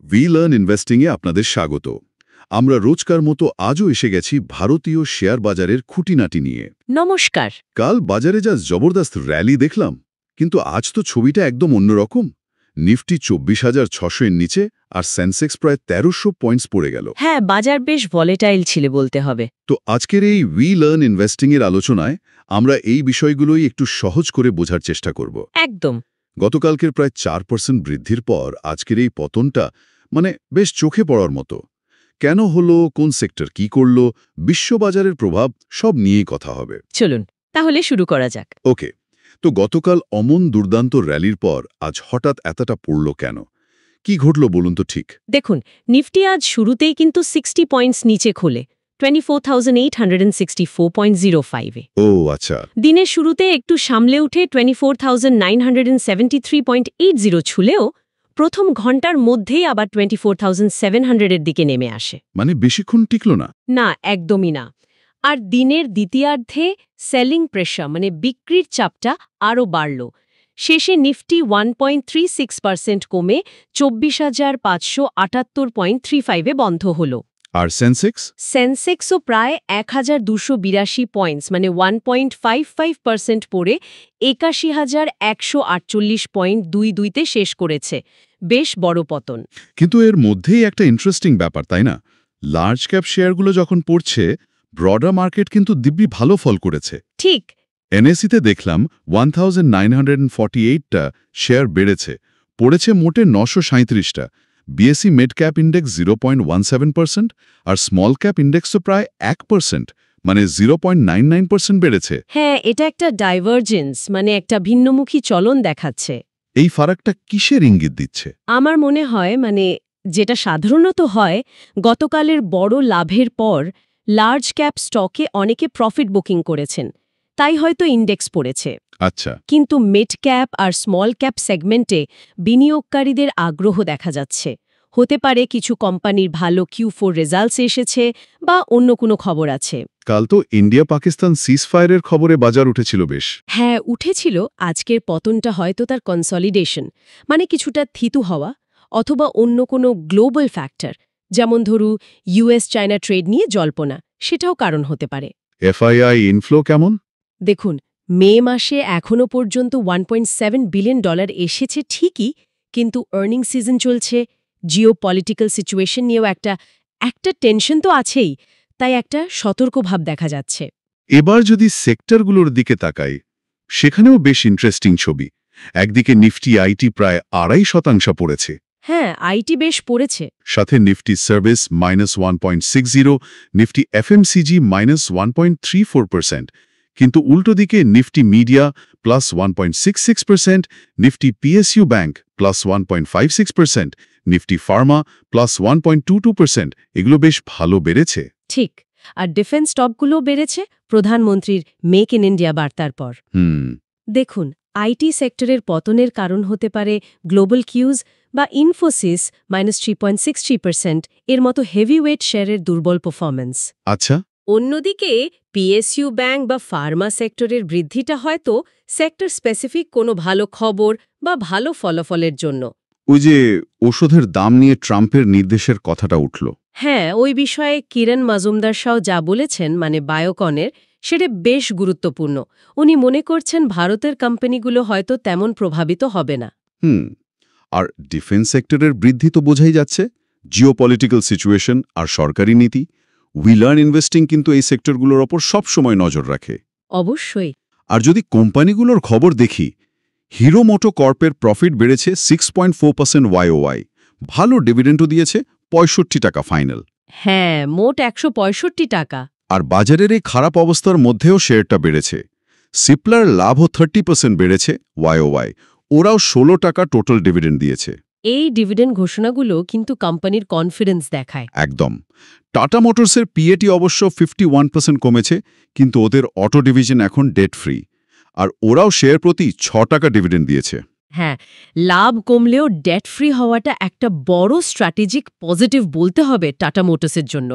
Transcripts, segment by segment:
We learn ইনভেস্টিংয়ে আপনাদের স্বাগত। আমরা রোজকার মতো আজও এসে গেছি ভারতীয় শেয়ার বাজারের খুঁটিনাটি নিয়ে। নমস্কার। কাল বাজারে যা জবরদস্ত র্যালি দেখলাম, কিন্তু আজ তো ছবিটা একদম অন্যরকম। নিফটি 24,600 এর নিচে আর সেন্সেক্স প্রায় 1300 পয়েন্টস পড়ে গেল। হ্যাঁ, বাজার বেশ ভলেটাইল ছিল বলতে হবে। তো আজকের এই উই লার্ন ইনভেস্টিংয়ের আলোচনায় আমরা এই বিষয়গুলোই একটু সহজ করে বোঝার চেষ্টা করব। একদম। গতকালকের প্রায় 4% বৃদ্ধির পর আজকের এই পতনটা বেশ চোখে পড়ার মতো। কেন হলো, কোন সেক্টর কি করল, বিশ্ববাজারের প্রভাব সব নিয়েই কথা হবে। চলুন তাহলে শুরু করা যাক। ওকে, তো গতকাল অমন দুর্দান্ত র্যালির পর আজ হঠাৎ এতটা পড়ল কেন? কি ঘটল বলুন তো ঠিক? দেখুন, নিফটি আজ শুরুতেই কিন্তু 60 পয়েন্টস নিচে খোলে 24,864.05 এ। ও আচ্ছা। দিনের শুরুতে একটু সামলে উঠে 24,973.80 ছুলেও প্রথম ঘন্টার মধ্যেই আবার 24,700 এর দিকে নেমে আসে। বেশিক্ষণ টিকল না? না, একদমই না। আর দিনের দ্বিতীয়ার্ধে সেলিং প্রেশার বিক্রির চাপটা আরও বাড়ল। শেষে নিফটি 1.36% কমে 24,578.35 এ বন্ধ হল। আর সেন্সেক্স? সেন্সেক্সও প্রায় 1,282 পয়েন্টস 1.55% পড়ে 81,148.22তে শেষ করেছে। বেশ বড় পতন। কিন্তু এর মধ্যেই একটা ইন্টারেস্টিং ব্যাপার, তাই না? লার্জ ক্যাপ শেয়ারগুলো যখন পড়ছে, ব্রডার মার্কেট কিন্তু দিব্যি ভালো ফল করেছে। ঠিক। এনএসইতে দেখলাম 1948টা শেয়ার বেড়েছে, পড়েছে মোটে 937টা। বিএসসি মিড ক্যাপ ইন্ডেক্স 0.17% আর স্মল ক্যাপ ইন্ডেক্স তো প্রায় 1%, 0.99% বেড়েছে। হ্যাঁ, এটা একটা ডাইভার্জেন্স, একটা ভিন্নমুখী চলন দেখাচ্ছে। এই ফারাকটা কিসের ইঙ্গিত দিচ্ছে? আমার মনে হয় যেটা সাধারণত হয়, গতকালের বড় লাভের পর লার্জ ক্যাপ স্টকে অনেকে প্রফিট বুকিং করেছেন, তাই হয়তো ইন্ডেক্স পড়েছে। আচ্ছা। কিন্তু মিড ক্যাপ আর স্মল ক্যাপ সেগমেন্টে বিনিয়োগকারীদের আগ্রহ দেখা যাচ্ছে। হতে পারে কিছু কোম্পানির ভালো Q4 রেজাল্টস এসেছে বা অন্য কোনো খবর আছে। কাল তো ইন্ডিয়া পাকিস্তান সিজফায়ারের খবরে বাজার উঠেছিল বেশ। হ্যাঁ, উঠেছিল। আজকের পতনটা হয়তো তার কনসলিডেশন, কিছুটা থিতু হওয়া, অথবা অন্য কোনো গ্লোবাল ফ্যাক্টর, যেমন ধরু ইউএস চায়না ট্রেড নিয়ে জল্পনা, সেটাও কারণ হতে পারে। এফআইআই ইনফ্লো কেমন? দেখুন, মে মাসে এখনও পর্যন্ত $1.7 বিলিয়ন এসেছে ঠিকই, কিন্তু আর্নিং সিজন চলছে, জিওপলিটিক্যাল সিচুয়েশন নিয়েও একটা টেনশন তো আছেই, তাই একটা সতর্ক ভাব দেখা যাচ্ছে। এবার যদি সেক্টরগুলোর দিকে তাকাই, সেখানেও বেশ ইন্টারেস্টিং ছবি। একদিকে নিফটি আইটি প্রায় 2.5% পড়েছে। হ্যাঁ, আইটি বেশ পড়েছে। সাথে নিফটি সার্ভিস -1.60, নিফটি এফএমসিজি -1.34%। কিন্তু উল্টো দিকে Nifty media +1.66%, Nifty PSU bank +1.56%, Nifty Pharma +1.22%। এগুলো বেশ ভালো বেড়েছে। ঠিক। আর ডিফেন্স স্টকগুলোও বেড়েছে প্রধানমন্ত্রীর মেক ইন ইন্ডিয়া বার্তার পর। দেখুন, আইটি সেক্টরের পতনের কারণ হতে পারে গ্লোবাল কিউজ বা ইনফোসিস -3.63% এর মতো হেভিওয়েট শেয়ারের দুর্বল পারফরম্যান্স। আচ্ছা। অন্যদিকে পিএসইউ ব্যাংক বা ফার্মা সেক্টরের বৃদ্ধিটা হয়তো সেক্টর স্পেসিফিক কোনো ভালো খবর বা ভালো ফলাফলের জন্য। ওই যে ওষুধের দাম নিয়ে ট্রাম্পের নির্দেশের কথাটা উঠল। হ্যাঁ, ওই বিষয়ে কিরণ মজুমদার শাহ যা বলেছেন বায়োকনের, সেটা বেশ গুরুত্বপূর্ণ। উনি মনে করছেন ভারতের কোম্পানিগুলো হয়তো তেমন প্রভাবিত হবে না। আর ডিফেন্স সেক্টরের বৃদ্ধি তো বোঝাই যাচ্ছে। জিওপলিটিক্যাল সিচুয়েশন আর সরকারি নীতি। উই লার্ন ইনভেস্টিং কিন্তু এই সেক্টরগুলোর ওপর সবসময় নজর রাখে। অবশ্যই। আর যদি কোম্পানিগুলোর খবর দেখি, হিরো মোটো কর্পের প্রফিট বেড়েছে 6.4% YOY। ভালো ডিভিডেন্ডও দিয়েছে, 65 টাকা ফাইনাল। হ্যাঁ, মোট 165 টাকা। আর বাজারের এই খারাপ অবস্থার মধ্যেও শেয়ারটা বেড়েছে। সিপলার লাভও 30% বেড়েছে YOY। ওরাও 16 টাকা টোটাল ডিভিডেন্ড দিয়েছে। এই ডিভিডেন্ড ঘোষণাগুলো কিন্তু কোম্পানির কনফিডেন্স দেখায়। একদম। টাটা মোটরসের পিএটি অবশ্য 51% কমেছে, কিন্তু ওদের অটো ডিভিশন এখন ডেট ফ্রি। আর ওরাও শেয়ার প্রতি 6 টাকা ডিভিডেন্ড দিয়েছে। হ্যাঁ, লাভ কমলেও ডেট ফ্রি হওয়াটা একটা বড় স্ট্র্যাটেজিক পজিটিভ বলতে হবে টাটা মোটরসের জন্য।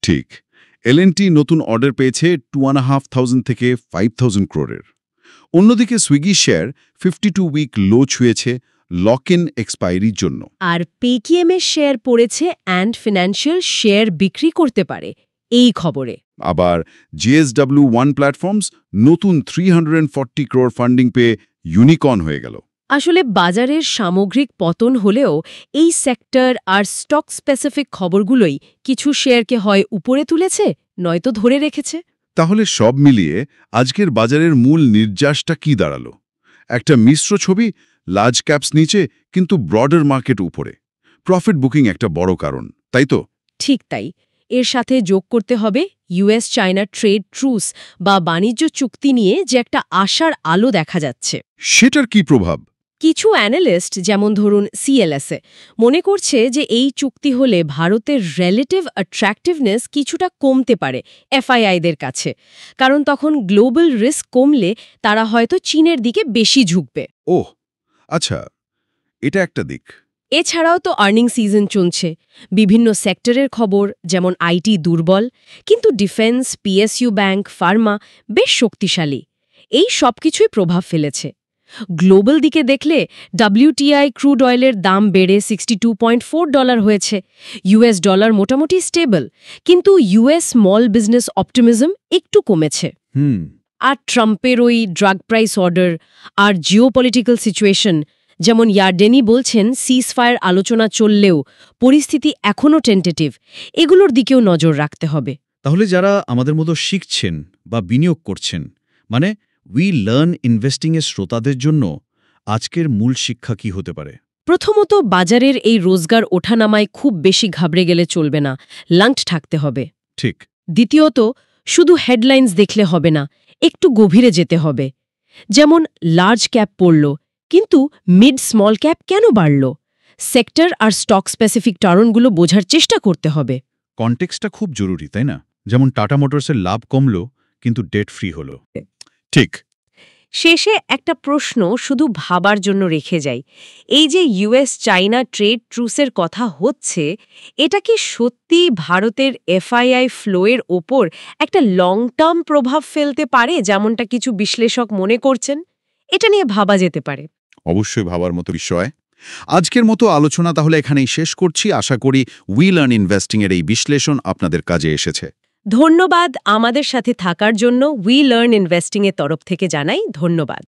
ঠিক। এলএনটি নতুন অর্ডার পেয়েছে 2,500 থেকে 5,000 ক্রোড়ের। অন্যদিকে সুইগি শেয়ার 52 উইক লো ছুঁয়েছে লক ইন এক্সপায়ারির জন্য। আর পেকিএমের শেয়ার পড়েছে অ্যান্ড ফিনান্সিয়াল শেয়ার বিক্রি করতে পারে এই খবরে। আবার JSW ওয়ান প্ল্যাটফর্মস নতুন 340 ক্রোর ফান্ডিং পেয়ে ইউনিকর্ন হয়ে গেল। আসলে বাজারের সামগ্রিক পতন হলেও এই সেক্টর আর স্টক স্পেসিফিক খবরগুলোই কিছু শেয়ারকে হয় উপরে তুলেছে নয়তো ধরে রেখেছে। তাহলে সব মিলিয়ে আজকের বাজারের মূল নির্যাসটা কি দাঁড়ালো? একটা মিশ্র ছবি, লার্জ ক্যাপস নিচে কিন্তু ব্রডার মার্কেট উপরে। প্রফিট বুকিং একটা বড় কারণ, তাই তো? ঠিক তাই। এর সাথে যোগ করতে হবে US চায়না ট্রেড ট্রুস বা বাণিজ্য চুক্তি নিয়ে যে একটা আশার আলো দেখা যাচ্ছে। সেটার কি প্রভাব? কিছু অ্যানালিস্ট যেমন ধরুন CLSA মনে করছে যে এই চুক্তি হলে ভারতের রিলেটিভ অ্যাট্রাক্টিভনেস কিছুটা কমতে পারে FIIদের কাছে, কারণ তখন গ্লোবাল রিস্ক কমলে তারা হয়তো চীনের দিকে বেশি ঝুঁকবে। ওহ আচ্ছা, এটা একটা দিক। এছাড়াও তো আর্নিং সিজন চলছে, বিভিন্ন সেক্টরের খবর যেমন IT দুর্বল, কিন্তু ডিফেন্স, PSU ব্যাংক, ফার্মা বেশ শক্তিশালী। এই সব কিছুই প্রভাব ফেলেছে। গ্লোবাল দিকে দেখলে WTI ক্রুড অয়েলের দাম বেড়ে $62.4 হয়েছে। US ডলার মোটামুটি স্টেবল, কিন্তু US স্মল বিজনেস অপটিমিজম একটু কমেছে। আর ট্রাম্পের ওই ড্রাগ প্রাইস অর্ডার আর জিওপলিটিক্যাল সিচুয়েশন, যেমন ইয়ারডেনি বলছেন সিজফায়ার আলোচনা চললেও পরিস্থিতি এখনও টেন্টেটিভ, এগুলোর দিকেও নজর রাখতে হবে। তাহলে যারা আমাদের মতো শিখছেন বা বিনিয়োগ করছেন, মানে উই লার্ন ইনভেস্টিংয়ের শ্রোতাদের জন্য আজকের মূল শিক্ষা কি হতে পারে? প্রথমত, বাজারের এই রোজগার ওঠানামায় খুব বেশি ঘাবড়ে গেলে চলবে না, লাংট থাকতে হবে। ঠিক। দ্বিতীয়ত, শুধু হেডলাইন্স দেখলে হবে না, একটু গভীরে যেতে হবে। যেমন লার্জ ক্যাপ পড়ল, কিন্তু মিড স্মল ক্যাপ কেন বাড়ল? সেক্টর আর স্টক স্পেসিফিক কারণগুলো বোঝার চেষ্টা করতে হবে। কনটেক্সটটা খুব জরুরি, তাই না? যেমন টাটা মোটরসের লাভ কমল কিন্তু ডেট ফ্রি হলো। ঠিক। শেষে একটা প্রশ্ন শুধু ভাবার জন্য রেখে যাই, এই যে US চায়না ট্রেড ট্রুসের কথা হচ্ছে, এটা কি সত্যি ভারতের FII ফ্লোয়ের ওপর একটা লং টার্ম প্রভাব ফেলতে পারে যেমনটা কিছু বিশ্লেষক মনে করছেন? এটা নিয়ে ভাবা যেতে পারে। অবশ্যই ভাবার মতো বিষয়। আজকের মতো আলোচনা তাহলে এখানেই শেষ করছি। আশা করি উই লার্ন ইনভেস্টিংয়ের এই বিশ্লেষণ আপনাদের কাজে এসেছে। ধন্যবাদ আমাদের সাথে থাকার জন্য। উই লার্ন ইনভেস্টিংয়ের তরফ থেকে জানাই ধন্যবাদ।